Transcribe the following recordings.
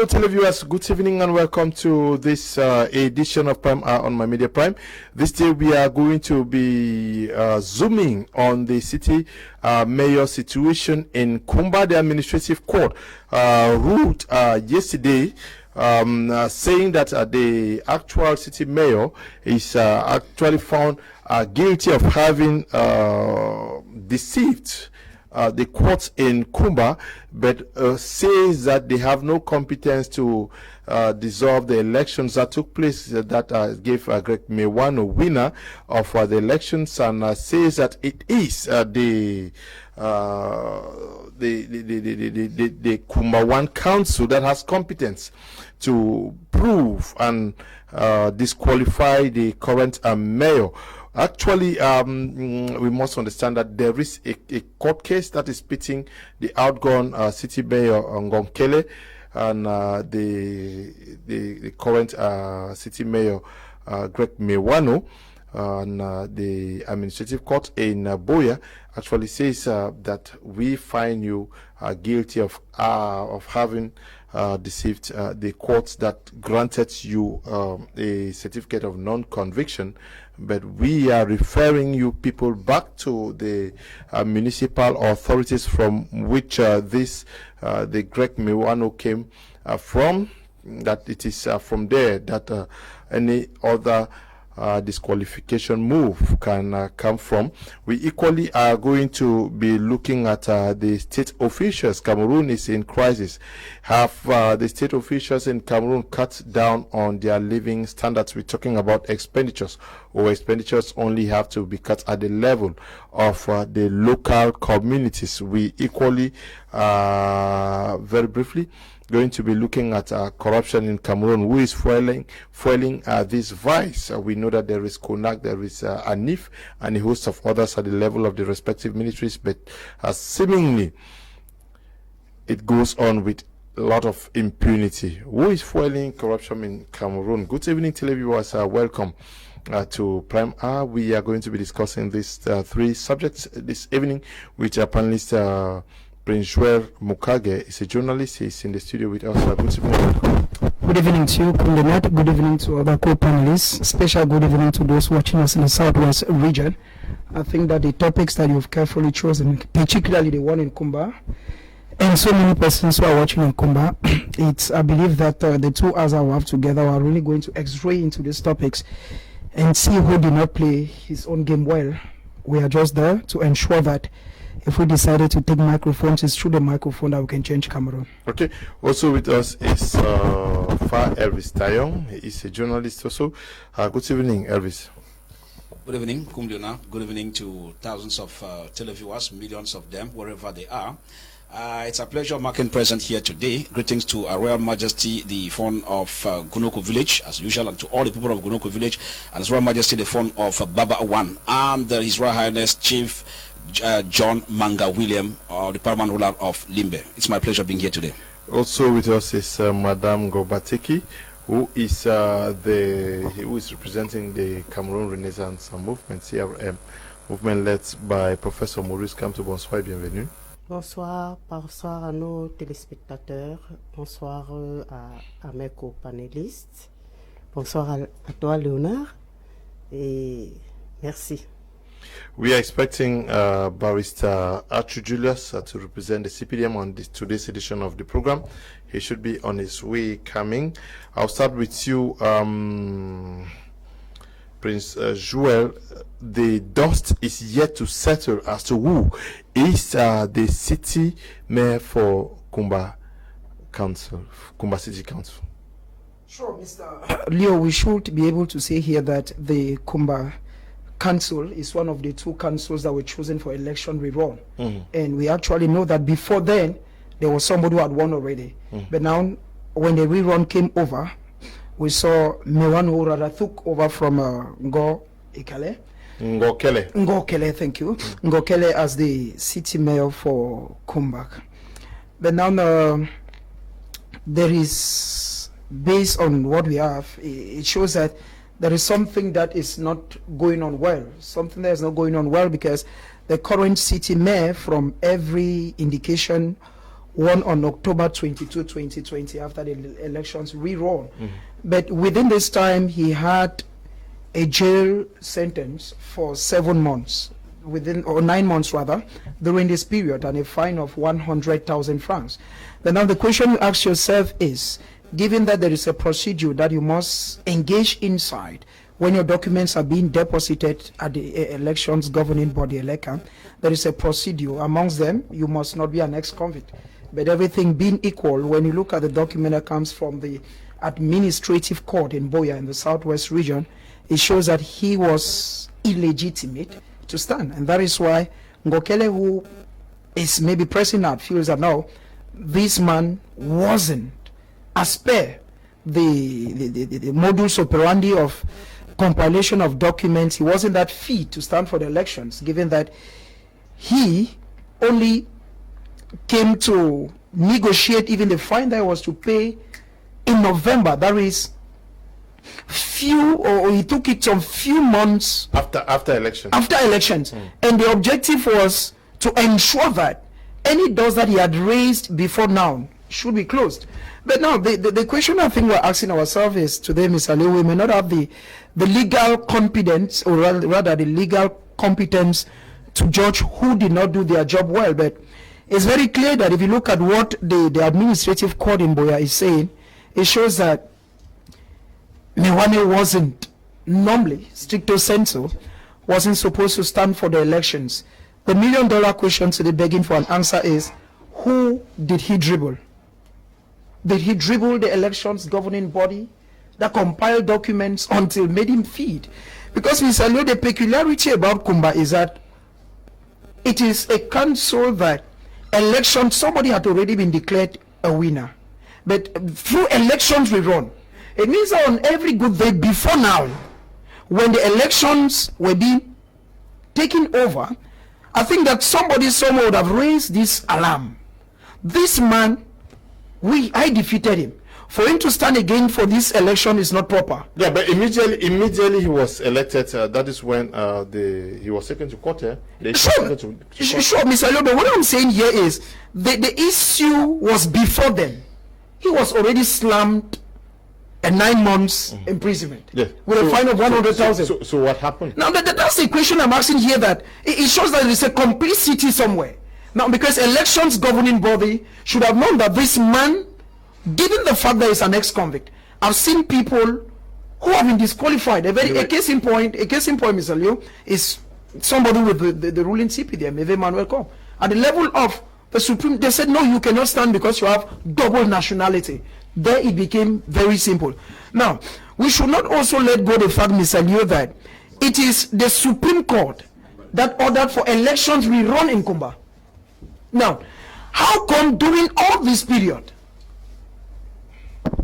Hello, televiewers. Good evening and welcome to this edition of Prime Hour on My Media Prime. This day we are going to be zooming on the city mayor situation in Kumba. The administrative court ruled yesterday saying that the actual city mayor is actually found guilty of having deceived the courts in Kumba, but says that they have no competence to dissolve the elections that took place that gave Greg Mewano winner of the elections, and says that it is the Kumba One Council that has competence to prove and disqualify the current mayor. Actually, we must understand that there is a court case that is pitting the outgone city mayor Ngokele and the current city mayor Greg Mewano. And the administrative court in Boya actually says that we find you guilty of having deceived the courts that granted you a certificate of non-conviction, but we are referring you people back to the municipal authorities from which the Greg Mewano came from, that it is from there that any other disqualification move can come from. We equally are going to be looking at the state officials. Cameroon is in crisis. Have the state officials in Cameroon cut down on their living standards? We're talking about expenditures, or expenditures only have to be cut at the level of the local communities. We equally, very briefly, going to be looking at corruption in Cameroon. Who is fueling this vice? We know that there is CONAC, there is ANIF, and a host of others at the level of the respective ministries, but seemingly it goes on with a lot of impunity. Who is fueling corruption in Cameroon? Good evening, televiewers. Welcome to Prime Hour. We are going to be discussing these three subjects this evening with our panelist, Prince Joel Mukage is a journalist. He's in the studio with us. Good evening. Good evening to you, Kundenet. Good evening to other co-panelists. Special good evening to those watching us in the Southwest region. I think that the topics that you've carefully chosen, particularly the one in Kumba, and so many persons who are watching in Kumba, I believe that the 2 hours I will have together are really going to x-ray into these topics and see who did not play his own game well. We are just there to ensure that if we decided to take microphones, it's through the microphone that we can change Cameroon. Okay. Also with us is Fa Elvis Tayong. He is a journalist also. Good evening, Elvis. Good evening, Kumdiona. Good evening to thousands of televiewers, millions of them, wherever they are. It's a pleasure marking present here today. Greetings to Her Royal Majesty, the Fon of Gunoko Village, as usual, and to all the people of Gunoko Village, and His Royal Majesty, the Fon of Baba Awan, and His Royal Highness Chief John Manga William, the paramount ruler of Limbe. It's my pleasure being here today. Also with us is Madame Gobateki, who is representing the Cameroon Renaissance Movement, CRM, movement led by Professor Maurice Kamto. Bonsoir et bienvenue. Bonsoir à nos téléspectateurs, bonsoir à mes co-panélistes, bonsoir à toi Léonard, et merci. We are expecting Barrister Archie Julius to represent the CPDM on today's edition of the program. He should be on his way coming. I'll start with you, Prince Joel. The dust is yet to settle as to who is the city mayor for Kumba City Council. Sure, Mr. Leo, we should be able to say here that the Kumba Council is one of the 2 councils that were chosen for election rerun. And we actually know that before then, there was somebody who had won already. But now, when the rerun came over, we saw Mewano rather took over from Ngokele, thank you. Ngokele as the city mayor for Kumba. But now, there is, based on what we have, it shows that there is something that is not going on well. Something that is not going on well because the current city mayor, from every indication won on October 22, 2020, after the elections re-run. But within this time, he had a jail sentence for 7 months, or 9 months rather, during this period, and a fine of 100,000 francs. But now the question you ask yourself is, given that there is a procedure that you must engage inside when your documents are being deposited at the elections governing body, ELECA, there is a procedure. Amongst them, you must not be an ex-convict. But everything being equal, when you look at the document that comes from the administrative court in Buea in the southwest region, it shows that he was illegitimate to stand. And that is why Ngokele, who is maybe pressing out, feels that no, this man wasn't as per the modus operandi of compilation of documents. He wasn't that fit to stand for the elections, given that he only came to negotiate even the fine that he was to pay in November. That is he took it some few months after elections. And the objective was to ensure that any doors that he had raised before now should be closed. But now the question I think we're asking ourselves is, today, Mr. Leo, we may not have the legal competence, or rather the legal competence to judge who did not do their job well. But it's very clear that if you look at what the administrative court in Buea is saying, it shows that Mewane wasn't, normally, stricto sensu, wasn't supposed to stand for the elections. The $1 million question today begging for an answer is, who did he dribble? Did he dribble the elections governing body that compiled documents until made him feed? Because Mr. Leo, the peculiarity about Kumba is that it is a council that election, somebody had already been declared a winner. But through elections we run. It means that on every good day before now, when the elections were being taken over, I think that somebody somewhere would have raised this alarm. This man, I defeated him. For him to stand again for this election is not proper. Yeah, but immediately he was elected. That is when he was taken to court. Sure, Mr. Leo, but what I'm saying here is the issue was before then. He was already slammed a 9 months imprisonment with a fine of 100,000. So what happened? Now that's the question I'm asking here. That it shows that there is a complicity somewhere. Now, because elections governing body should have known that this man, given the fact that he's an ex-convict, I've seen people who have been disqualified. A case in point, Mr. Leo, is somebody with the ruling CPDM, Eve Manuel Com. At the level of the Supreme, they said, no, you cannot stand because you have double nationality. There it became very simple. Now, we should not also let go the fact, Mr. Leo, that it is the Supreme Court that ordered for elections rerun in Kumba. Now, how come during all this period,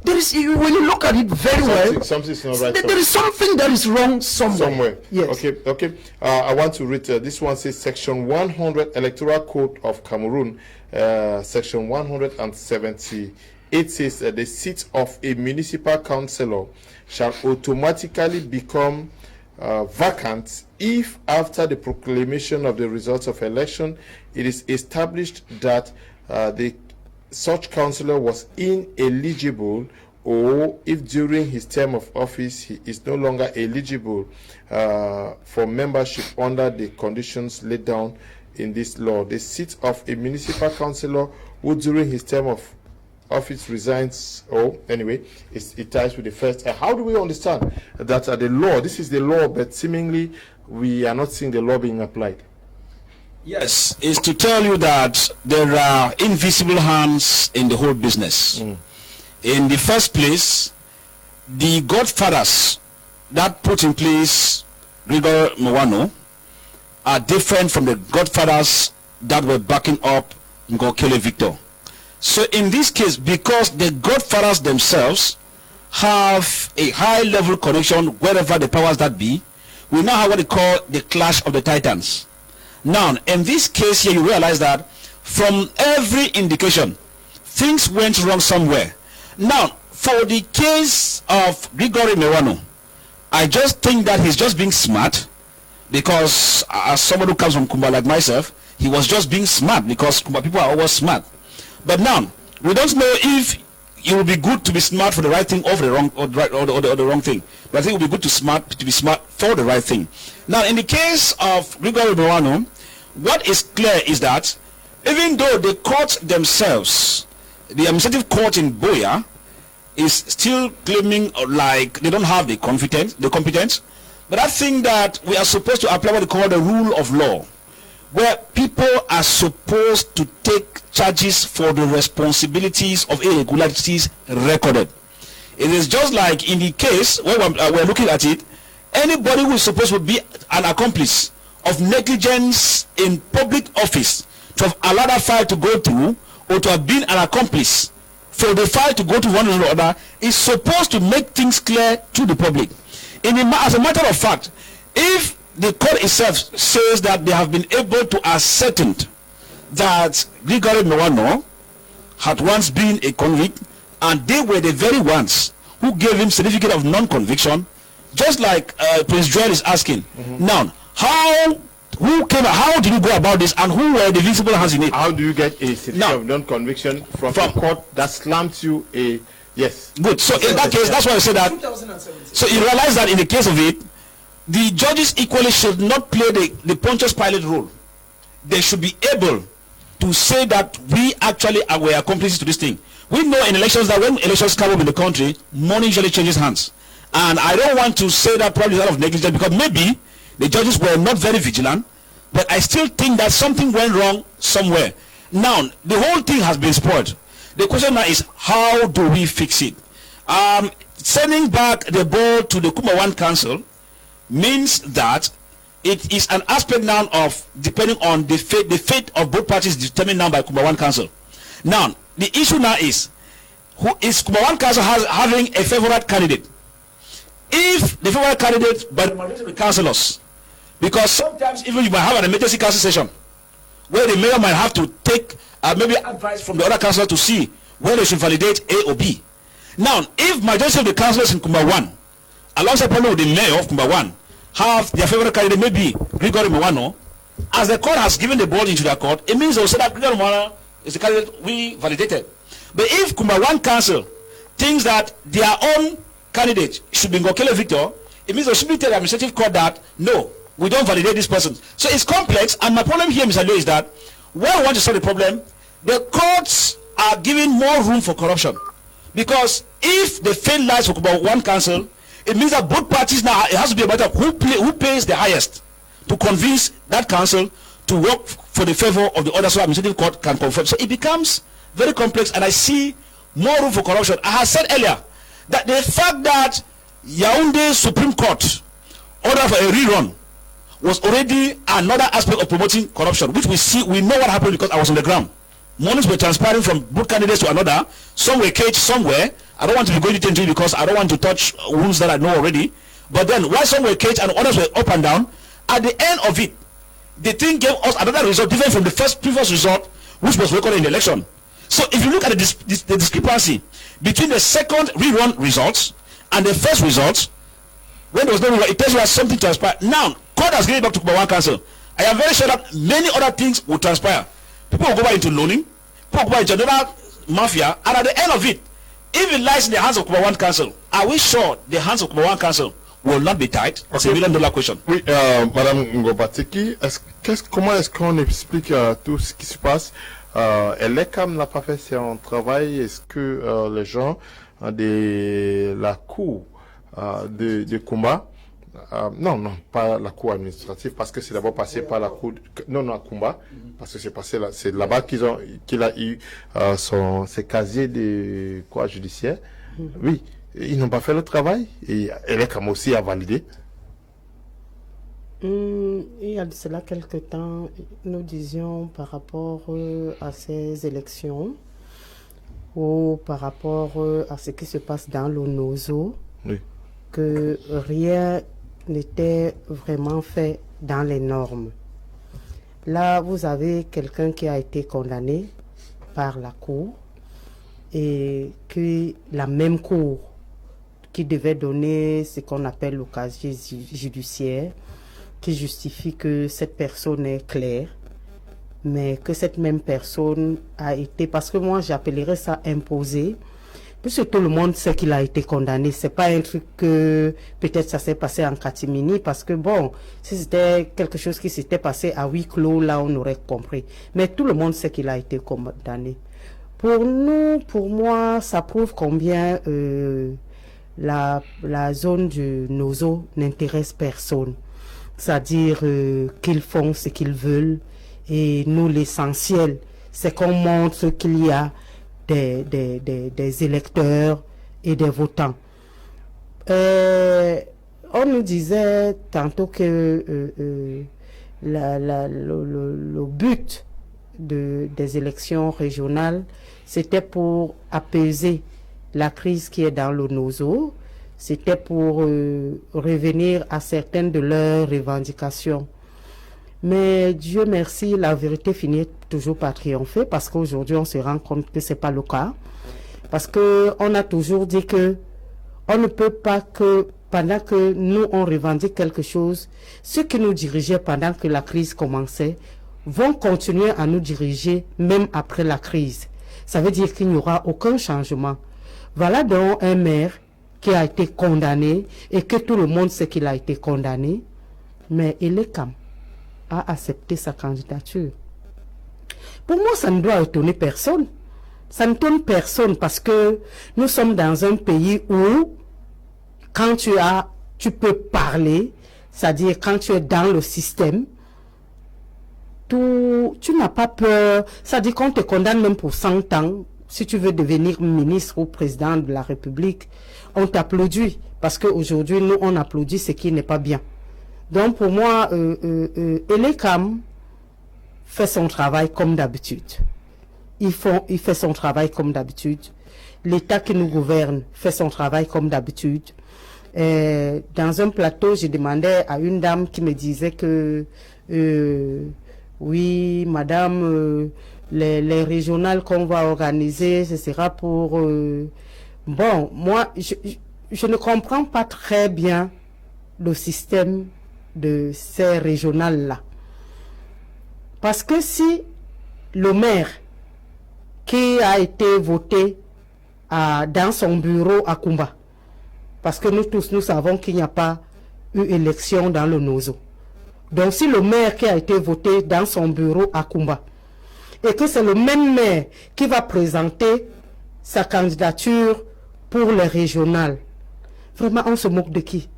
there is, when you look at it very something's not right. There is something that is wrong somewhere. Yes. Okay. I want to read. This one says Section 100 Electoral Code of Cameroon, Section 170. It says that the seat of a municipal councillor shall automatically become vacant if, after the proclamation of the results of election, it is established that such councillor was ineligible, or if during his term of office he is no longer eligible for membership under the conditions laid down in this law. The seat of a municipal councillor who during his term of office resigns, it ties with the first. How do we understand that the law, this is the law, but seemingly we are not seeing the law being applied? Yes, it's to tell you that there are invisible hands in the whole business. In the first place, the godfathers that put in place Gregory Mewano are different from the godfathers that were backing up Ngokele Victor. So in this case, because the godfathers themselves have a high level connection wherever the powers that be, we now have what they call the clash of the titans. Now, in this case here, you realize that from every indication, things went wrong somewhere. Now, for the case of Gregory Mewano, I just think that he's just being smart, because as someone who comes from Kumba like myself, he was just being smart, because Kumba people are always smart. But now, we don't know if it will be good to be smart for the right thing or for the wrong or the wrong thing. But I think it will be good to be smart for the right thing. Now, in the case of Gregory Mewano, what is clear is that even though the court themselves, the administrative court in Buea, is still claiming like they don't have the competence, but I think that we are supposed to apply what they call the rule of law, where people are supposed to take charges for the responsibilities of irregularities recorded. It is just like in the case where we're looking at it, anybody who is supposed to be an accomplice of negligence in public office to have allowed that file to go through, or to have been an accomplice for the file to go to one or other, is supposed to make things clear to the public. As a matter of fact, if the court itself says that they have been able to ascertain that Gregory Mewano had once been a convict, and they were the very ones who gave him certificate of non-conviction, just like Prince Joel is asking. Now, how did you go about this, and who were the visible hands in it? How do you get a certificate of non-conviction from a court that slams you a yes? Good. So in that case, that's why I said that. So you realize that in the case of it, the judges equally should not play the Pontius Pilate role. They should be able to say that we actually were accomplices to this thing. We know in elections that when elections come up in the country, money usually changes hands. And I don't want to say that probably out of negligence, because maybe the judges were not very vigilant, but I still think that something went wrong somewhere. Now, the whole thing has been spoiled. The question now is, how do we fix it? Sending back the ball to the Kumba I Council means that it is an aspect now of depending on the fate of both parties determined now by Kumba I Council. Now, the issue now is, who is Kumba I Council having a favorite candidate? If the favorite candidate by the majority of the councillors, because sometimes even you might have an emergency council session where the mayor might have to take maybe advice from the other councillors to see whether they should validate A or B. Now, if majority of the councillors in Kumba I, alongside probably with the mayor of Kumba I, have their favorite candidate, maybe Gregory Mewano, as the court has given the ball into their court, it means they will say that Gregory Mewano is the candidate we validated. But if Kumba I Council thinks that their own candidate should be Ngokele Victor, it means they should be tell the administrative court that no, we don't validate this person. So it's complex, and my problem here, Mr. Leo, is that when we want to solve the problem, the courts are giving more room for corruption. Because if the fail lies for Kumba I Council, it means that both parties now, it has to be a matter of who pays the highest to convince that council to work for the favor of the other, so administrative court can confirm. So it becomes very complex, and I see more room for corruption. I have said earlier that the fact that Yaoundé Supreme Court order for a rerun was already another aspect of promoting corruption, which we know what happened because I was on the ground. Monies were transpiring from both candidates to another. Some were caged somewhere. I don't want to be going into it because I don't want to touch wounds that I know already. But then, while some were caged and others were up and down, at the end of it, the thing gave us another result different from the previous result, which was recorded in the election. So if you look at the discrepancy between the second rerun results and the first results, when there was no rerun, it tells you that something transpired. Now, court has given it back to Kumba I Council. I am very sure that many other things will transpire. People will go back into loaning, people will go back into another mafia, and at the end of it, if it lies in the hands of Kumba I Council, are we sure the hands of Kumba I Council will not be tight? It's a $1 million question. Oui, Madame Ngobateki, comment est-ce qu'on explique tout ce qui se passe? Elekam n'a pas fait son travail. Est-ce que les gens de la cour de Kumba, non, pas la cour administrative, parce que c'est d'abord passé par la cour, à Kumba, parce que c'est passé là, c'est là-bas qu'il a eu ses casiers de quoi judiciaire. Oui, ils n'ont pas fait le travail, et Elekam aussi a validé. Il y a de cela quelque temps, nous disions par rapport à ces élections ou par rapport à ce qui se passe dans l'ONOZO, oui, que rien n'était vraiment fait dans les normes. Là, vous avez quelqu'un qui a été condamné par la cour et que la même cour qui devait donner ce qu'on appelle le casier judiciaire qui justifie que cette personne est claire, mais que cette même personne a été, parce que moi j'appellerais ça imposé, puisque tout le monde sait qu'il a été condamné. C'est pas un truc que peut-être ça s'est passé en catimini, parce que bon, si c'était quelque chose qui s'était passé à huis clos, là on aurait compris. Mais tout le monde sait qu'il a été condamné. Pour nous, pour moi, ça prouve combien la zone du Nozo n'intéresse personne. C'est-à-dire qu'ils font ce qu'ils veulent. Et nous, l'essentiel, c'est qu'on montre qu'il y a des électeurs et des votants. On nous disait tantôt que le but des élections régionales, c'était pour apaiser la crise qui est dans le Nozo, c'était pour revenir à certaines de leurs revendications. Mais Dieu merci, la vérité finit toujours par triompher, parce qu'aujourd'hui on se rend compte que c'est pas le cas. Parce que on a toujours dit que on ne peut pas que pendant que nous on revendique quelque chose, ceux qui nous dirigeaient pendant que la crise commençait vont continuer à nous diriger même après la crise. Ça veut dire qu'il n'y aura aucun changement. Voilà donc un maire qui a été condamné et que tout le monde sait qu'il a été condamné, mais Elekam a accepté sa candidature. Pour moi, ça ne doit étonner personne. Ça n'étonne personne parce que nous sommes dans un pays où quand tu peux parler, c'est-à-dire quand tu es dans le système, tu n'as pas peur. C'est-à-dire qu'on te condamne même pour 100 ans. Si tu veux devenir ministre ou président de la République, on t'applaudit. Parce qu'aujourd'hui, nous, on applaudit ce qui n'est pas bien. Donc, pour moi, Elekam fait son travail comme d'habitude. Il fait son travail comme d'habitude. L'État qui nous gouverne fait son travail comme d'habitude. Dans un plateau, je demandais à une dame qui me disait que oui, madame, les régionales qu'on va organiser, ce sera pour... Bon, moi, je ne comprends pas très bien le système de ces régionales-là. Parce que si le maire qui a été voté dans son bureau à Kumba, parce que nous tous, nous savons qu'il n'y a pas eu élection dans le Nozo. Donc si le maire qui a été voté dans son bureau à Kumba, et que c'est le même maire qui va présenter sa candidature pour les régionales, vraiment on se moque de qui?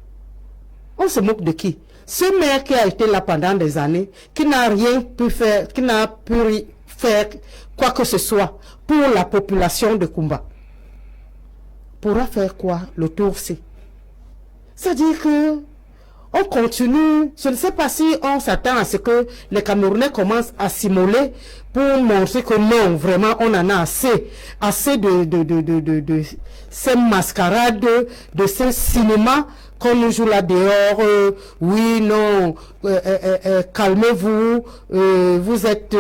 On se moque de qui? Ce maire qui a été là pendant des années, qui n'a rien pu faire, qui n'a pu faire quoi que ce soit pour la population de Kumba, pourra faire quoi le tour-ci? C'est-à-dire que on continue, je ne sais pas si on s'attend à ce que les Camerounais commencent à s'immoler pour montrer que non, vraiment on en a assez de ces mascarades, de ces cinémas qu'on nous joue là dehors, oui, non, calmez-vous, vous êtes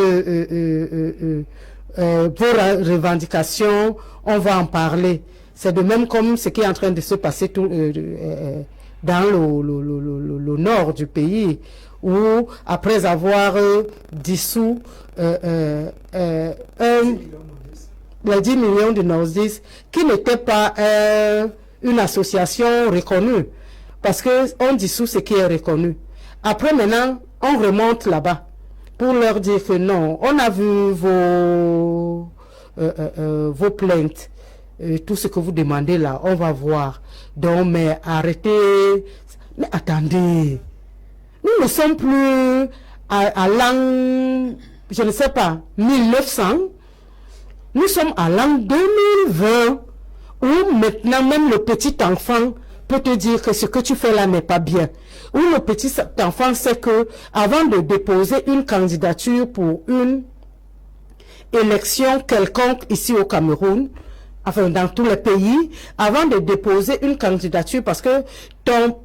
vos revendications, on va en parler. C'est de même comme ce qui est en train de se passer dans le nord du pays, où après avoir dissous les 10 millions de Nordis, qui n'était pas une association reconnue, parce qu'on dissout ce qui est reconnu. Après maintenant, on remonte là-bas pour leur dire que non, on a vu vos plaintes. Tout ce que vous demandez là, on va voir. Donc, mais arrêtez. Mais attendez. Nous ne sommes plus à l'an, je ne sais pas, 1900. Nous sommes à l'an 2020, où maintenant même le petit enfant peut te dire que ce que tu fais là n'est pas bien. Où le petit enfant sait que avant de déposer une candidature pour une élection quelconque ici au Cameroun, enfin dans tous les pays, avant de déposer une candidature, parce que ton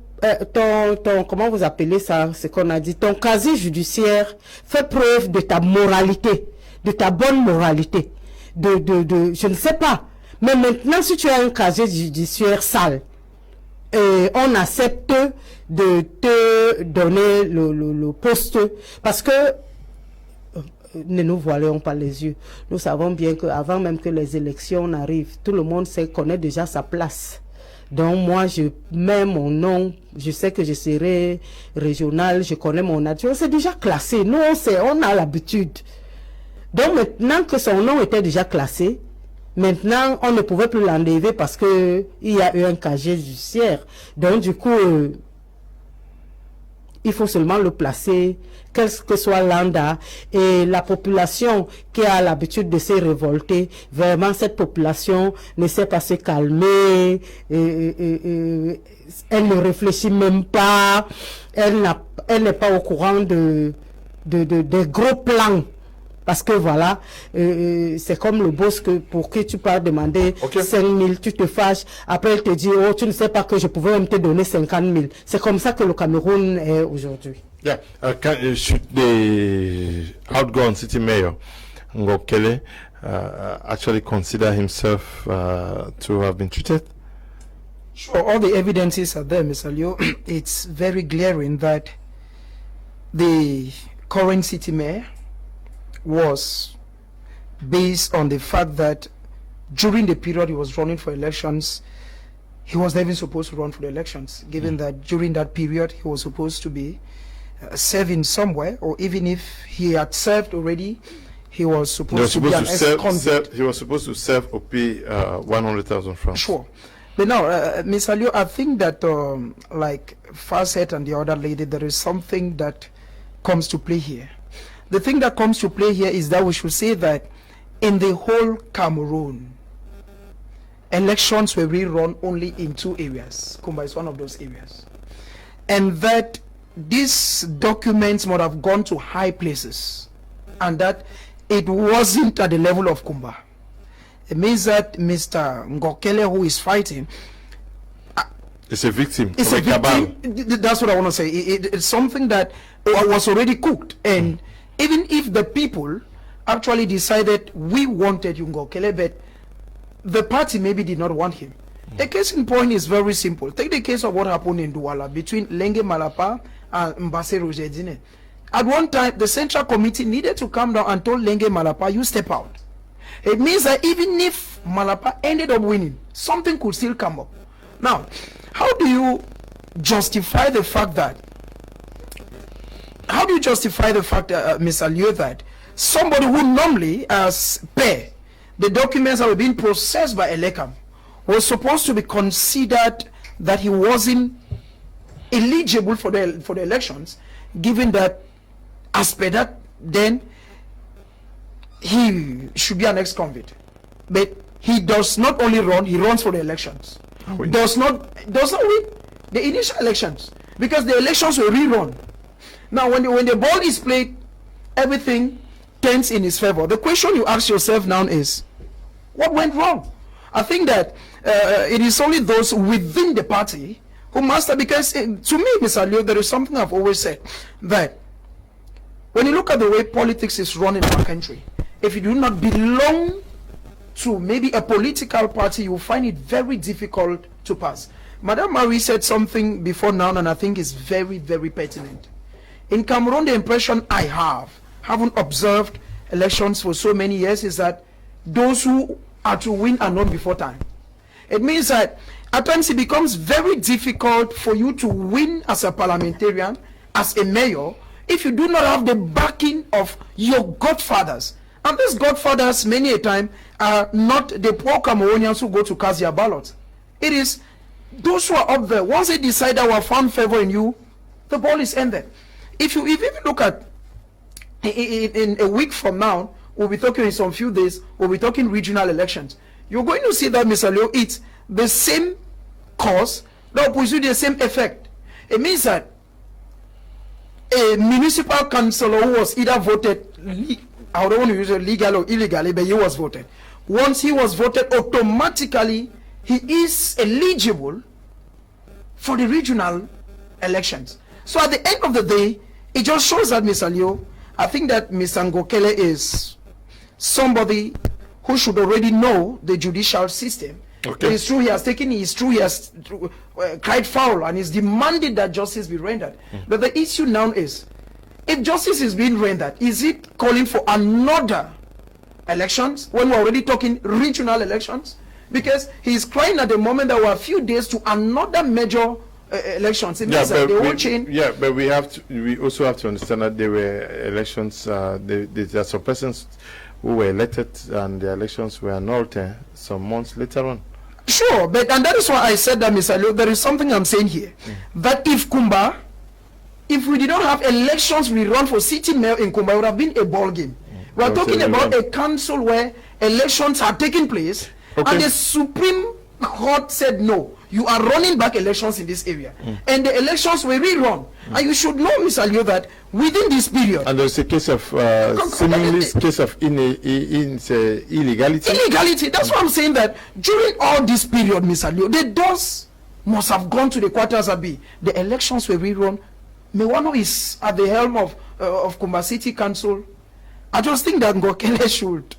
comment vous appelez ça, ce qu'on a dit, ton casier judiciaire fait preuve de ta moralité, de ta bonne moralité, je ne sais pas. Mais maintenant, si tu as un casier judiciaire sale, on accepte de te donner le poste, parce que ne nous voilons pas les yeux. Nous savons bien qu'avant même que les élections n'arrivent, tout le monde connaît déjà sa place. Donc moi, je mets mon nom, je sais que je serai régional, je connais mon adjoint, c'est déjà classé. Nous, on a l'habitude. Donc maintenant que son nom était déjà classé, maintenant, on ne pouvait plus l'enlever parce qu'il y a eu un casier judiciaire. Donc du coup, il faut seulement le placer, quel que soit l'ANDA, et la population qui a l'habitude de se révolter, vraiment cette population ne sait pas se calmer, elle ne réfléchit même pas, elle n'est pas au courant des gros plans. Parce que voilà, c'est comme le boss pour qui tu peux demander 5 000, tu te fâches, après il te dit, oh, tu ne sais pas que je pouvais même te donner 50 000. C'est comme ça que le Cameroun est aujourd'hui. Yeah, should the outgone city mayor, Ngokele, actually consider himself to have been treated? Sure, all the evidences are there, Mr. Leo. It's very glaring that the current city mayor was based on the fact that during the period he was running for elections, he was not even supposed to run for the elections, given that during that period he was supposed to be serving somewhere, or even if he had served already, he was supposed to be an ex-convict. He was supposed to serve or pay 100,000 francs. Sure. But now, Ms. Alio, I think that like Facet and the other lady, there is something that comes to play here. The thing that comes to play here is that we should say that in the whole Cameroon, elections were rerun only in 2 areas. Kumba is one of those areas. And that these documents might have gone to high places, and that it wasn't at the level of Kumba. It means that Mr. Ngokele, who is fighting, it's a victim. It's a victim. That's what I want to say. It's something that was already cooked. And even if the people actually decided we wanted Ngokele, but the party maybe did not want him. A case in point is very simple. Take the case of what happened in Douala between Lenge Malapa and Mbase Rojedine. At one time, the Central Committee needed to come down and told Lenge Malapa, you step out. It means that even if Malapa ended up winning, something could still come up. Now, how do you justify the fact that, Mr. Liu, that somebody who normally as per the documents that were being processed by Elekam was supposed to be considered that he wasn't eligible for the elections, given that as per that, then he should be an ex-convict. But he does not only run, he runs for the elections. Does not win the initial elections, because the elections were rerun. Now when the ball is played, everything turns in his favor. The question you ask yourself now is, what went wrong? I think that it is only those within the party who must have, because to me, Mr. Leo, there is something I've always said, that when you look at the way politics is run in our country, if you do not belong to maybe a political party, you will find it very difficult to pass. Madame Marie said something before now, and I think is very, very pertinent. In Cameroon, the impression I have, having observed elections for so many years, is that those who are to win are known before time. It means that at times it becomes very difficult for you to win as a parliamentarian, as a mayor, if you do not have the backing of your godfathers. And these godfathers, many a time, are not the poor Cameroonians who go to cast their ballots. It is those who are up there. Once they decide that we have found favor in you, the ball is ended. If you even look at, in a week from now, we'll be talking in some few days, we'll be talking regional elections. You're going to see that, Mr. Leo, it's the same cause that will produce the same effect. It means that a municipal councillor who was either voted, I don't want to use it legal or illegally, but he was voted. Once he was voted, automatically he is eligible for the regional elections. So at the end of the day, it just shows that, Mr. Leo, I think that Mr. Ngokele is somebody who should already know the judicial system. Okay. It's true he has taken, it's true he has cried foul and is demanding that justice be rendered. But the issue now is, if justice is being rendered, is it calling for another elections when we're already talking regional elections? Because he's crying at the moment that we're a few days to another major elections. It means that they won't change. Yeah, but we also have to understand that there were elections. There are some persons who were elected and the elections were annulled some months later on. Sure, but and that is why I said that, Mr. Leo, there is something I'm saying here. That if Kumba, if we did not have elections we run for city mayor in Kumba, it would have been a ball game. We are talking about a council where elections are taking place, and the Supreme Court said no, you are running back elections in this area, and the elections were rerun. And you should know, Mr. Leo, that within this period, and there's a case of seemingly case of illegality. Illegality. That's why I'm saying that during all this period, Mr. Leo, the doors must have gone to the quarters Abi. The elections were rerun. Mewano is at the helm of Kumba City Council. I just think that Ngokele should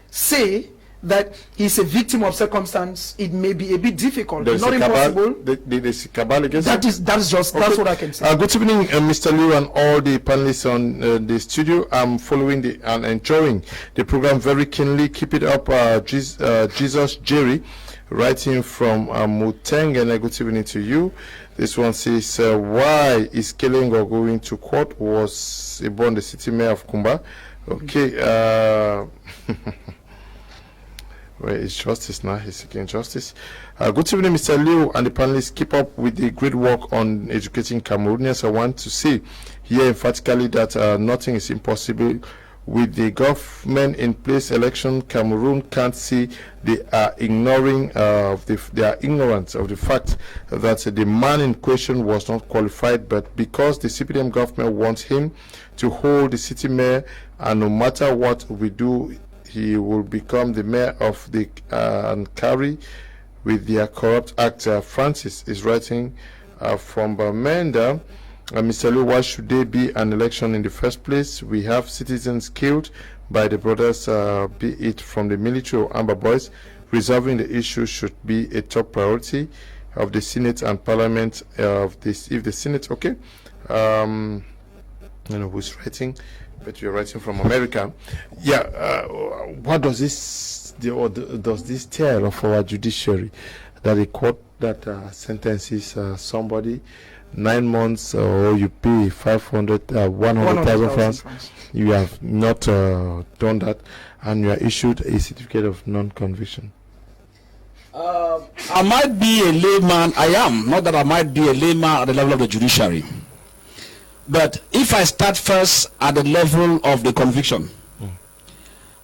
say that he's a victim of circumstance. It may be a bit difficult, not impossible. There's a cabal against that's what I can say. Good evening, Mr. Liu and all the panelists on the studio. I'm following and enjoying the program very keenly. Keep it up, Jesus Jerry, writing from Mutengen. Good evening to you. This one says, why is Kelengo going to court? Was Ebon the city mayor of Kumba? Okay. Where is justice now? He's seeking justice. Good evening, Mr. Liu and the panelists. Keep up with the great work on educating Cameroonians. I want to say here emphatically that nothing is impossible. With the government in place, election Cameroon can't see they are ignoring they are ignorant of the fact that the man in question was not qualified, but because the CPDM government wants him to hold the city mayor, and no matter what we do, he will become the mayor of the and carry with their corrupt act. Francis is writing from Bamenda. Mr. Liu, why should there be an election in the first place? We have citizens killed by the brothers, be it from the military or Amber Boys. Resolving the issue should be a top priority of the Senate and Parliament. Of this, if the Senate, okay, you know who's writing, but you're writing from America. Yeah, what does this tell of our judiciary, that a court that sentences somebody 9 months, or you pay 100,000 francs, you have not done that, and you are issued a certificate of non-conviction? I might be a layman. I am. Not that I might be a layman at the level of the judiciary. But if I start first at the level of the conviction,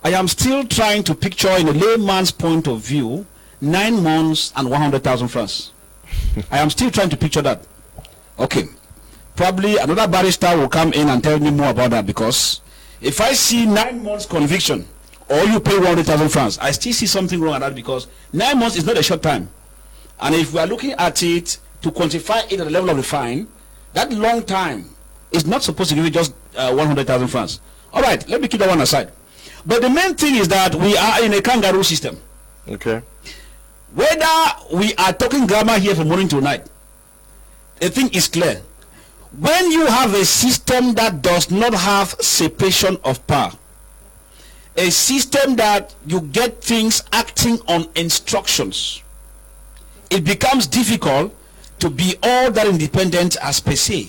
I am still trying to picture in a layman's point of view 9 months and 100,000 francs. I am still trying to picture that. Okay, probably another barrister will come in and tell me more about that, because if I see 9 months conviction or you pay 100,000 francs, I still see something wrong at that, because 9 months is not a short time. And if we are looking at it to quantify it at the level of the fine, that long time is not supposed to give you just 100,000 francs. All right, let me keep that one aside. But the main thing is that we are in a kangaroo system. Okay. Whether we are talking grammar here from morning to night, the thing is clear. When you have a system that does not have separation of power, a system that you get things acting on instructions, it becomes difficult to be all that independent as per se.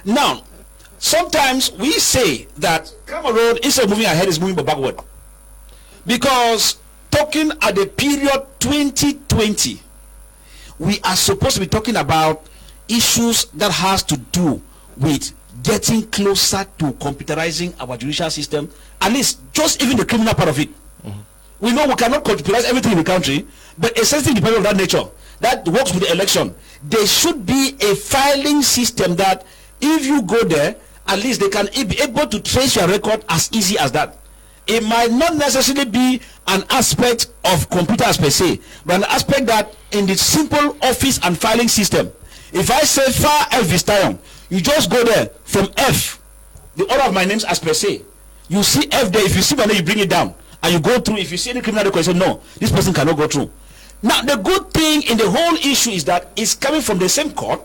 Now, sometimes we say that Cameroon, instead of moving ahead, is moving backward. Because talking at the period 2020, we are supposed to be talking about issues that has to do with getting closer to computerizing our judicial system, at least just even the criminal part of it. We know we cannot computerize everything in the country, but a sensitive department of that nature that works with the election, there should be a filing system that if you go there, at least they can be able to trace your record as easy as that. It might not necessarily be an aspect of computers per se, but an aspect that in the simple office and filing system, if I say far F Vistayon, you just go there from F, the order of my names as per se. You see F there, if you see my name, you bring it down, and you go through. If you see any criminal record, you say, no, this person cannot go through. Now, the good thing in the whole issue is that it's coming from the same court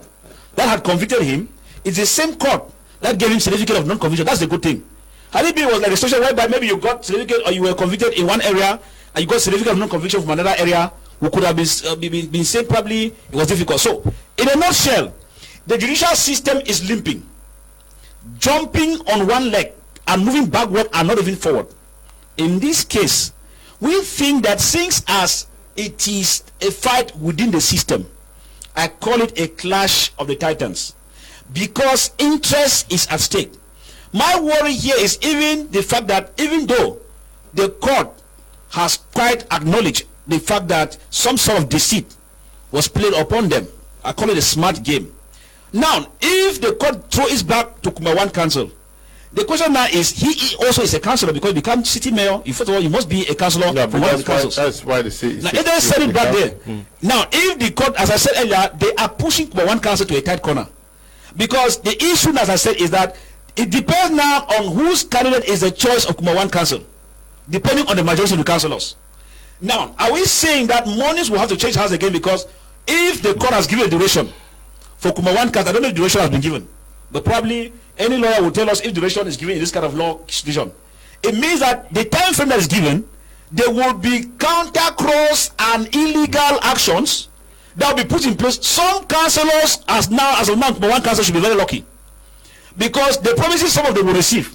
that had convicted him. It's the same court That gave him certificate of non-conviction. That's a good thing. Had it been was like a situation whereby maybe you got certificate or you were convicted in one area and you got certificate of non-conviction from another area, who could have been said probably it was difficult. So, in a nutshell, the judicial system is limping, jumping on one leg and moving backward and not even forward. In this case, we think that since as it is a fight within the system, I call it a clash of the titans, because interest is at stake. My worry here is even the fact that even though the court has quite acknowledged the fact that some sort of deceit was played upon them, I call it a smart game. Now, if the court throws it back to Kumba Council, the question now is, he also is a councillor, because he becomes city mayor. First of all, he must be a councillor from one of the councils. That's why they say. Now, if they set it back there, now if the court, as I said earlier, they are pushing Kumba Council to a tight corner, because the issue, as I said, is that it depends now on whose candidate is the choice of Kumba Council, depending on the majority of the councillors. Now, are we saying that monies will have to change hands again? Because if the court has given a duration for Kumba Council, I don't know if duration has been given, but probably any lawyer will tell us if duration is given in this kind of law situation. It means that the time frame that is given, there will be counter cross and illegal actions that will be put in place. Some councillors, as of now, Kumba Council should be very lucky, because the promises some of them will receive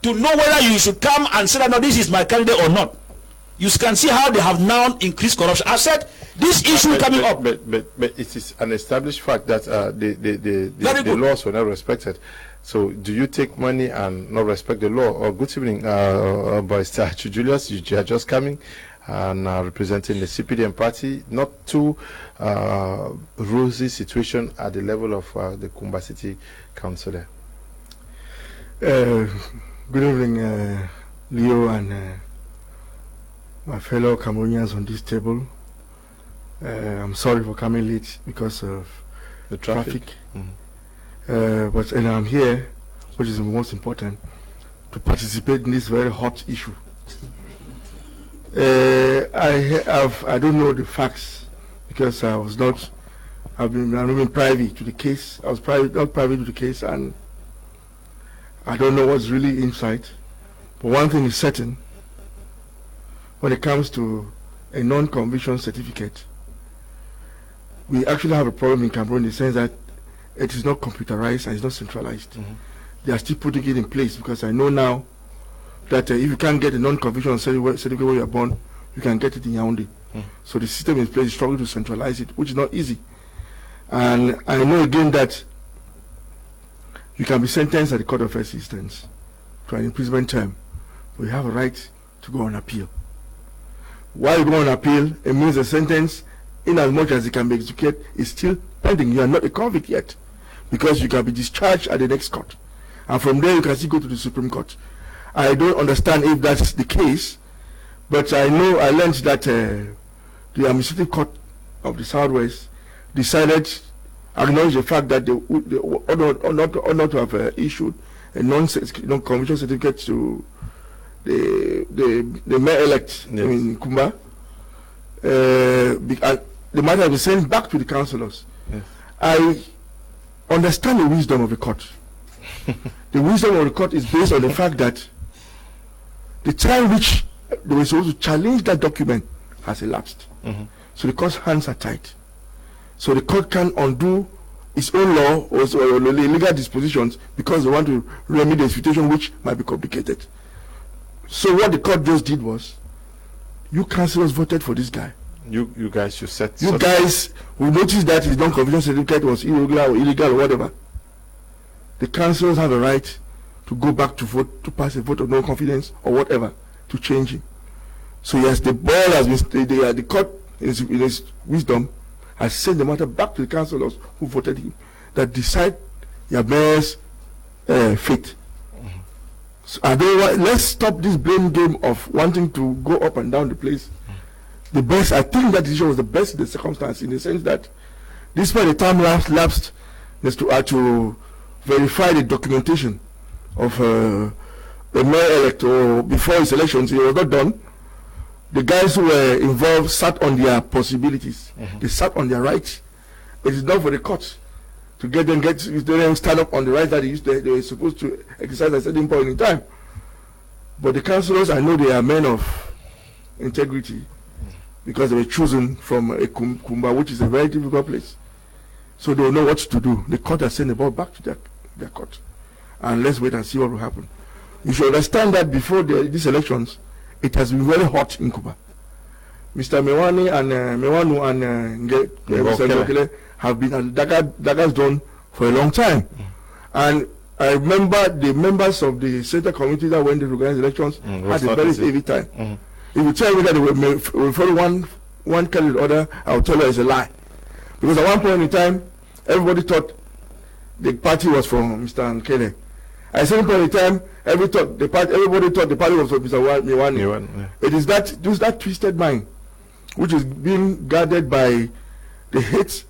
to know whether you should come and say that no, this is my candidate or not. You can see how they have now increased corruption. I said this issue coming up. But it is an established fact that the laws were not respected. So do you take money and not respect the law? Or good evening, Barrister Julius. You are just coming and representing the CPDM party. Not too rosy situation at the level of the Kumba City Council there. Good evening, Leo and my fellow Cameroonians on this table. I'm sorry for coming late because of The traffic. But I'm here, which is the most important, to participate in this very hot issue. I don't know the facts because I've been privy to the case. I was not privy to the case, and I don't know what's really inside. But one thing is certain: when it comes to a non-conviction certificate, we actually have a problem in Cameroon in the sense that it is not computerized and it's not centralized. They are still putting it in place, because I know now that if you can't get a non-conviction certificate where you are born, you can get it in Yaoundé. So the system in place is struggling to centralize it, which is not easy. And I know again that you can be sentenced at the court of first instance to an imprisonment term, but you have a right to go on appeal. While you go on appeal, it means the sentence, in as much as it can be executed, is still pending. You are not a convict yet, because you can be discharged at the next court, and from there you can still go to the Supreme Court. I don't understand if that's the case, but I know I learned that the Administrative Court of the Southwest decided, acknowledge the fact that they ought not to have issued a non-conviction certificate to the mayor-elect in Kumba. The matter was sent back to the councillors. Yes. I understand the wisdom of the court. The wisdom of the court is based on the fact that the time which they were supposed to challenge that document has elapsed. So the court's hands are tied. So the court can undo its own law or legal dispositions because they want to remedy a situation which might be complicated. So what the court just did was, you councillors voted for this guy. You guys should set. You guys will notice that his non-conviction certificate was irregular or illegal or whatever. The councillors have a right to go back to vote, to pass a vote of no confidence or whatever, to change him. So yes, the ball has been, the court in its wisdom has sent the matter back to the councillors who voted him, that decide your mayor's fate. So let's stop this blame game of wanting to go up and down the place. The best, I think that decision was the best in the circumstance, in the sense that despite the time lapsed to verify the documentation of the mayor-elect or before his elections, it was not done. The guys who were involved sat on their possibilities. They sat on their rights. It is not for the court to get them stand up on the right that they were supposed to exercise at a certain point in time. But the councillors, I know they are men of integrity because they were chosen from a Kumba, which is a very difficult place. So they will know what to do. The court has sent the ball back to their court. And let's wait and see what will happen. You should understand that before these elections, it has been very hot in Cuba. Mr. Mewanu and Ngekele have been at Daga's Zone for a long time. And I remember the members of the center committee that went to organize elections had a very heavy time. If you tell me that they will follow one candidate order, I will tell you it's a lie. Because at one point in time, everybody thought the party was from Mr. Nkele. At a certain point in time, everybody thought the party was from Mr. Mewanu. Yeah. It is that twisted mind which is being guarded by the hate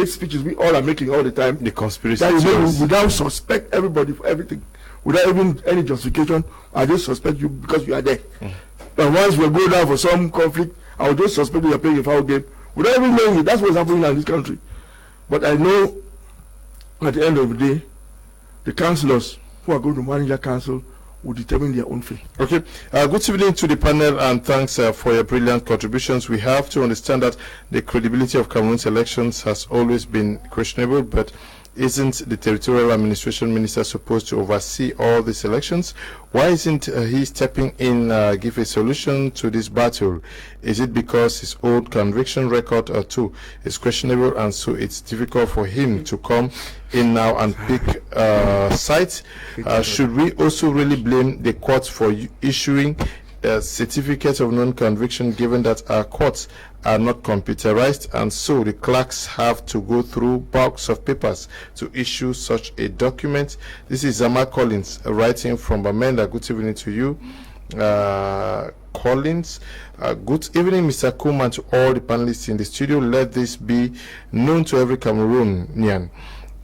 speeches we all are making all the time. The conspiracy that without suspect everybody for everything, without even any justification. I just suspect you because you are there. And once we go down for some conflict, I will just suspect you are playing a foul game without even knowing it. That's what's happening in this country. But I know at the end of the day, the councillors who are going to manage the council will determine their own fate. Okay. Good evening to the panel, and thanks for your brilliant contributions. We have to understand that the credibility of Cameroon's elections has always been questionable, but isn't the territorial administration minister supposed to oversee all these elections? Why isn't he stepping in, give a solution to this battle? Is it because his old conviction record or two is questionable, and so it's difficult for him to come in now and pick sides? Should we also really blame the courts for issuing certificates of non-conviction, given that our courts are not computerized, and so the clerks have to go through bulks of papers to issue such a document? This is Zama Collins writing from Bamenda. Good evening to you, Collins. Good evening, Mr. Kuman, to all the panelists in the studio. Let this be known to every Cameroonian.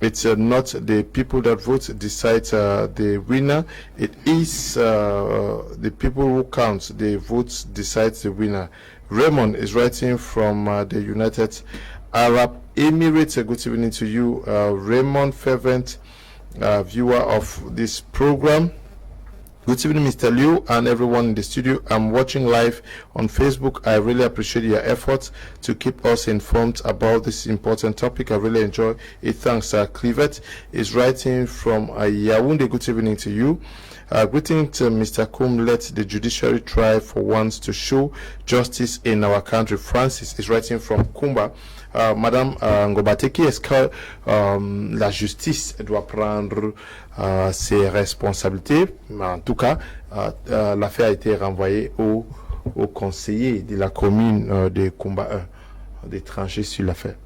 It's not the people that vote decide the winner. It is the people who count. The votes decide the winner. Raymond is writing from the United Arab Emirates. Good evening to you, Raymond, fervent viewer of this program. Good evening, Mr. Liu, and everyone in the studio. I'm watching live on Facebook. I really appreciate your efforts to keep us informed about this important topic. I really enjoy it. Thanks. Clivet is writing from Yaoundé. Good evening to you. Greetings to Mr. Kum. Let the judiciary try for once to show justice in our country. Francis is writing from Kumba. Madame Ngobateki, est-ce que la justice doit prendre ses responsabilités? En tout cas, l'affaire a été renvoyée au conseiller de la commune de Kumba 1 de trancher sur l'affaire.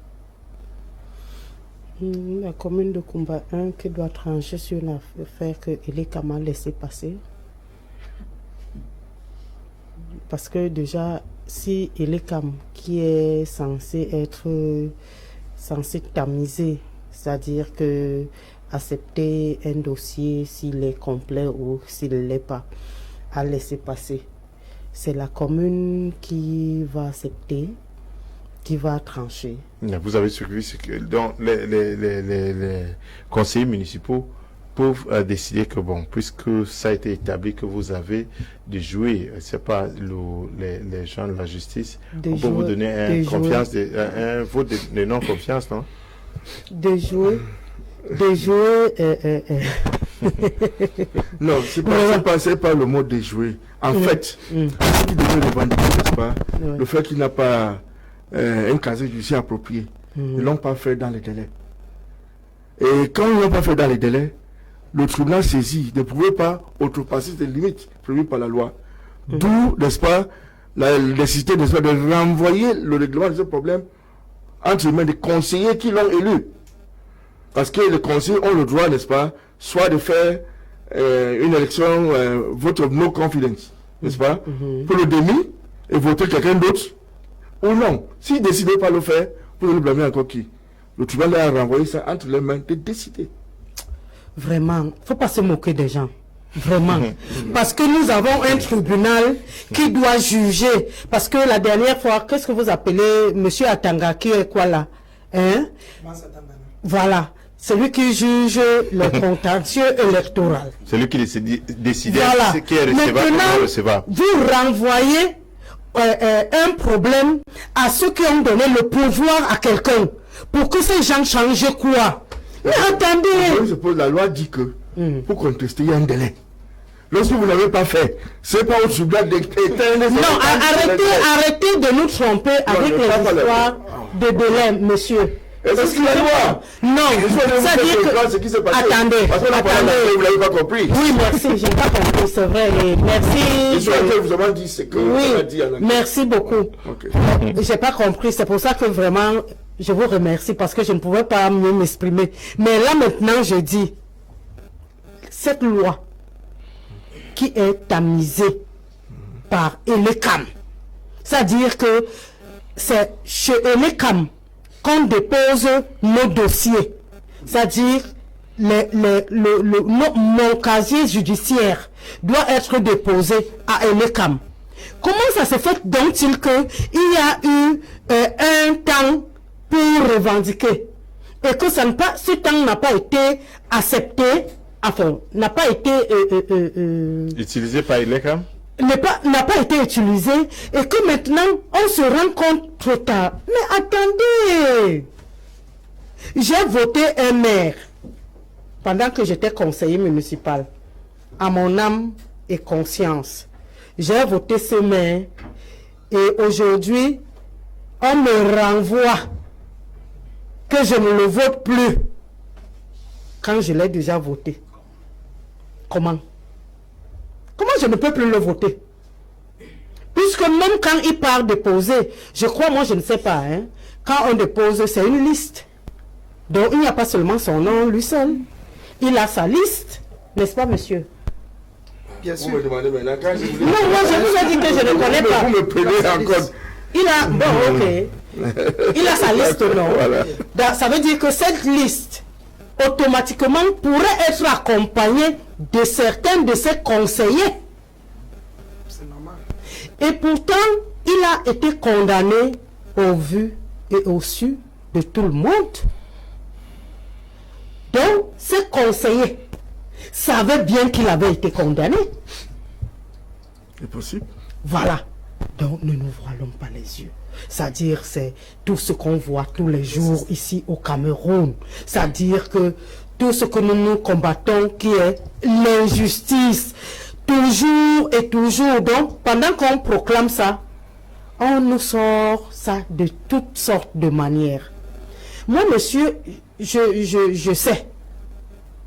La commune de Kumba 1 qui doit trancher sur l'affaire que Elekam a laissé passer. Parce que déjà, si Elekam, qui est censé tamiser, c'est-à-dire que accepter un dossier s'il est complet ou s'il ne l'est pas, à laisser passer, c'est la commune qui va accepter, qui va trancher. Vous avez suivi ce que les conseillers municipaux peuvent décider que, bon, puisque ça a été établi que vous avez de jouer, c'est pas les gens de la justice, on peut vous donner un vote de non-confiance, non? De jouer. Non, c'est pas le mot de jouer. En fait, ce qui devait revendiquer, n'est-ce pas, le fait qu'il n'a pas un casier judiciaire approprié, ils ne l'ont pas fait dans les délais. Et quand ils ne l'ont pas fait dans les délais, le tribunal saisi ne pouvait pas outrepasser les limites prévues par la loi. D'où, n'est-ce pas, la nécessité, n'est-ce pas, de renvoyer le règlement de ce problème entre les mains des conseillers qui l'ont élu. Parce que les conseillers ont le droit, n'est-ce pas, soit de faire une élection, vote of no confidence, n'est-ce pas, pour le demi et voter quelqu'un d'autre, ou non. S'ils ne décidaient pas de le faire, pour le blâmer encore qui? Le tribunal a renvoyé ça entre les mains de décider. Vraiment, il ne faut pas se moquer des gens. Vraiment. Parce que nous avons un tribunal qui doit juger. Parce que la dernière fois, qu'est-ce que vous appelez Monsieur Atanga, qui est quoi là? Hein? Voilà. celui qui juge les contentieux électoraux. Celui qui décide Voilà. ce qui est recevable ou non recevable. Vous renvoyez un problème à ceux qui ont donné le pouvoir à quelqu'un pour que ces gens changent quoi? Mais attendez. La loi dit que pour contester, il y a un délai. Lorsque vous n'avez pas fait, c'est pas au sujet d'éteindre. Non, arrêtez de nous tromper avec les histoires de délai, monsieur. Est-ce que la loi? Non, ça dit que... Ce qui s'est passé. Attendez, parce qu'on a parlé, vous l'avez pas compris. Oui, merci, j'ai pas compris, c'est vrai. Et merci. Je vous avez dit ce que vous avez dit en anglais. Merci beaucoup. Okay. J'ai pas compris, c'est pour ça que vraiment, je vous remercie parce que je ne pouvais pas mieux m'exprimer. Mais là maintenant, je dis, cette loi qui est tamisée par Elekam, c'est-à-dire que c'est chez Elekam qu'on dépose nos dossiers, c'est-à-dire mon casier judiciaire doit être déposé à Elekam. Comment ça se fait donc-il qu'il y a eu un temps pour revendiquer et que ce temps n'a pas été accepté, enfin, n'a pas été utilisé par Elekam? N'a pas été utilisé et que maintenant on se rend compte trop tard. Mais attendez, j'ai voté un maire pendant que j'étais conseiller municipal, à mon âme et conscience. J'ai voté ce maire et aujourd'hui on me renvoie que je ne le vote plus quand je l'ai déjà voté. Comment je ne peux plus le voter? Puisque même quand il part déposer, je crois, moi je ne sais pas, hein, quand on dépose, c'est une liste. Donc il n'y a pas seulement son nom, lui seul. Il a sa liste, n'est-ce pas, monsieur? Bien sûr. Vous me demandez maintenant quand je vous... Non, moi je vous ai dit que je ne connais pas. Vous me prenez encore. Il a, bon, ok. Il a sa liste, non? Voilà. Ça veut dire que cette liste, automatiquement, pourrait être accompagnée de certains de ses conseillers. C'est normal. Et pourtant, il a été condamné au vu et au su de tout le monde. Donc, ses conseillers savaient bien qu'il avait été condamné. C'est possible. Voilà. Donc, ne nous voilons pas les yeux. C'est-à-dire, c'est tout ce qu'on voit tous les jours ici au Cameroun. C'est-à-dire que tout ce que nous combattons, qui est l'injustice, toujours et toujours. Donc, pendant qu'on proclame ça, on nous sort ça de toutes sortes de manières. Moi, monsieur, je sais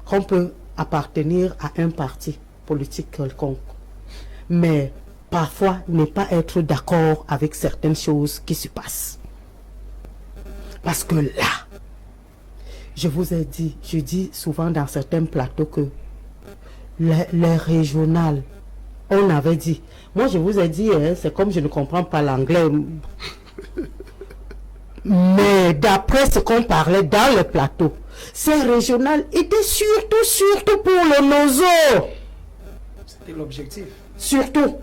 qu'on peut appartenir à un parti politique quelconque, mais parfois ne pas être d'accord avec certaines choses qui se passent. Parce que là, je vous ai dit, je dis souvent dans certains plateaux que les régionales, on avait dit, moi je vous ai dit, hein, c'est comme je ne comprends pas l'anglais, mais d'après ce qu'on parlait dans le plateau, ces régionales étaient surtout pour le Nozo. C'était l'objectif. Surtout.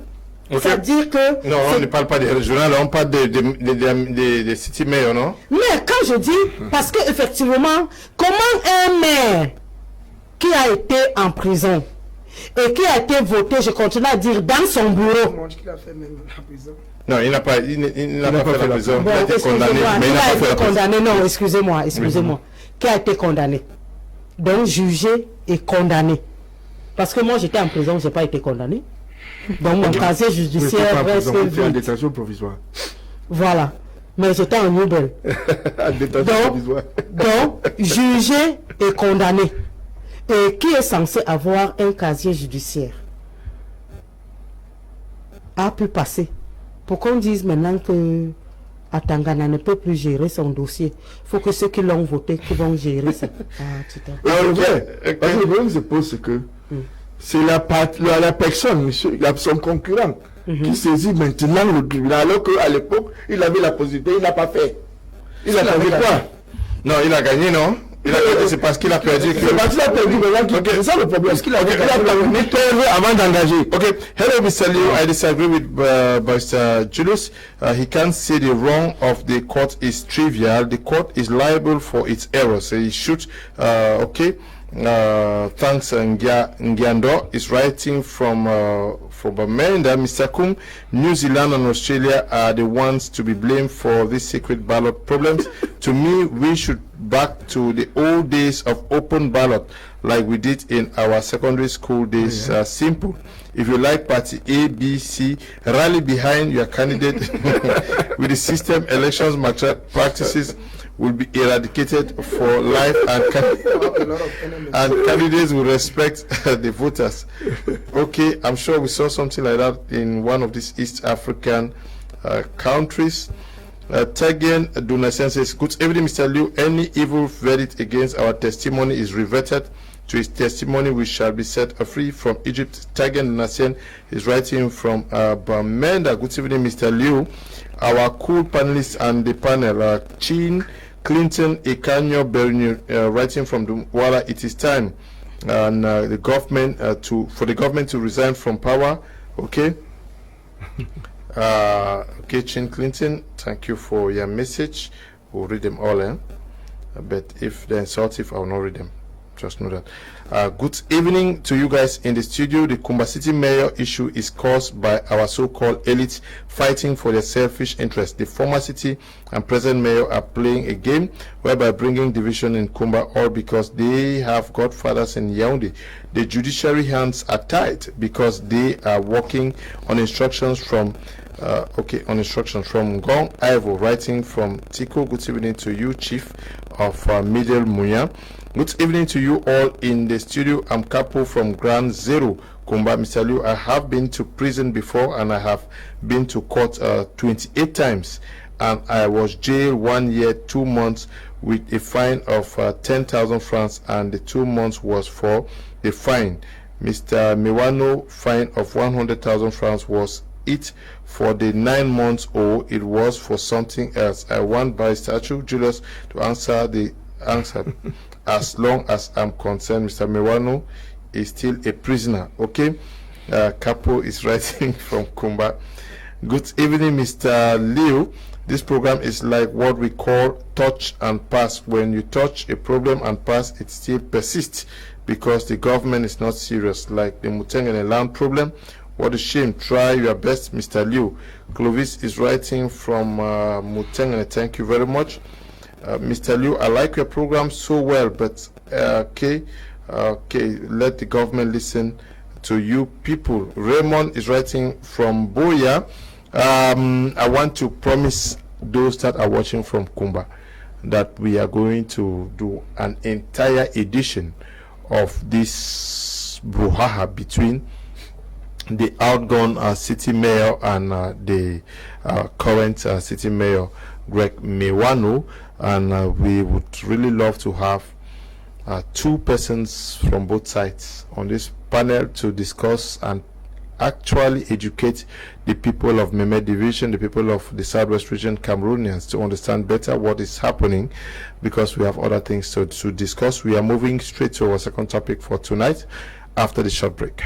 Okay. C'est-à-dire que... Non, on ne parle pas des régionales, on parle des city mayors, non? Mais quand je dis, parce qu'effectivement, comment un maire qui a été en prison et qui a été voté, je continue à dire, dans son bureau... Comment qu'il a fait même la prison? Non, il n'a pas, fait la prison. Bon, il a été condamné, mais il n'a pas fait la prison. Non, excusez-moi. Qui a été condamné. Donc, jugé et condamné. Parce que moi, j'étais en prison, je n'ai pas été condamné. Donc, mon casier judiciaire reste vide. En détention provisoire. Voilà. Mais j'étais en Nobel. En détention provisoire. Donc, jugé et condamné. Et qui est censé avoir un casier judiciaire a pu passer. Pour qu'on dise maintenant que Atangana ne peut plus gérer son dossier, il faut que ceux qui l'ont voté, qui vont gérer ça. Parce que le problème se pose, c'est que c'est la personne, monsieur, son concurrent, qui saisit maintenant le tribunal, alors qu'à l'époque, il avait la possibilité, il n'a pas fait. Il a fait quoi? Non, il a gagné, non? Il a perdu, c'est parce qu'il a perdu. C'est parce qu'il a perdu, mais c'est ça le problème. Parce qu'il a Il a terminé 15 avant d'engager. Okay, hello, Mr. Liu. I disagree with Mr. Julius. He can't say the wrong of the court is trivial. The court is liable for its errors. So he should, okay. Thanks, Ngiando is writing from Amanda. Mr. Kum, New Zealand and Australia are the ones to be blamed for these secret ballot problems. To me, we should back to the old days of open ballot like we did in our secondary school days. Simple. If you like party A, B, C, rally behind your candidate. With the system, elections practices will be eradicated for life, and candidates will respect the voters. Okay, I'm sure we saw something like that in one of these East African countries. Tegen Dunasen says, good evening, Mr. Liu. Any evil verdict against our testimony is reverted to his testimony. We shall be set free from Egypt. Tegen Dunasen is writing from Bamenda. Good evening, Mr. Liu. Our cool panelists and the panel, Chin Clinton Ikanyo Bernier, writing from Douala, it is time and the government for the government to resign from power. Okay. Okay, Chin Clinton, thank you for your message. We'll read them all, but if they're insultive, I will not read them. Just know that. Good evening to you guys in the studio. The Kumba City Mayor issue is caused by our so-called elites fighting for their selfish interests. The former city and present mayor are playing a game whereby bringing division in Kumba, all because they have godfathers in Yaoundé. The judiciary hands are tied because they are working on instructions from from Gong Ivo, writing from Tiko. Good evening to you, Chief of Middle Muya. Good evening to you all in the studio. I'm Capo from Grand Zero, Kumba. Mr. Liu, I have been to prison before and I have been to court 28 times, and I was jailed 1 year, 2 months with a fine of 10,000 francs, and the 2 months was for the fine. Mr. Miwano, fine of 100,000 francs was it for the 9 months, or it was for something else? I want by statute Julius to answer the answer. As long as I'm concerned, Mr. Miwano is still a prisoner. Okay. Capo is writing from Kumba. Good evening, Mr. Liu. This program is like what we call touch and pass. When you touch a problem and pass, it still persists because the government is not serious, like the Mutengene land problem. What a shame. Try your best, Mr. Liu. Clovis is writing from Mutengene. Thank you very much. Mr. Liu, I like your program so well, but okay, let the government listen to you people. Raymond is writing from Boya. I want to promise those that are watching from Kumba that we are going to do an entire edition of this brouhaha between the outgone city mayor and the current city mayor, Greg Mewano, and we would really love to have 2 persons from both sides on this panel to discuss and actually educate the people of Meme Division, the people of the Southwest Region, Cameroonians, to understand better what is happening, because we have other things to discuss. We are moving straight to our second topic for tonight after the short break.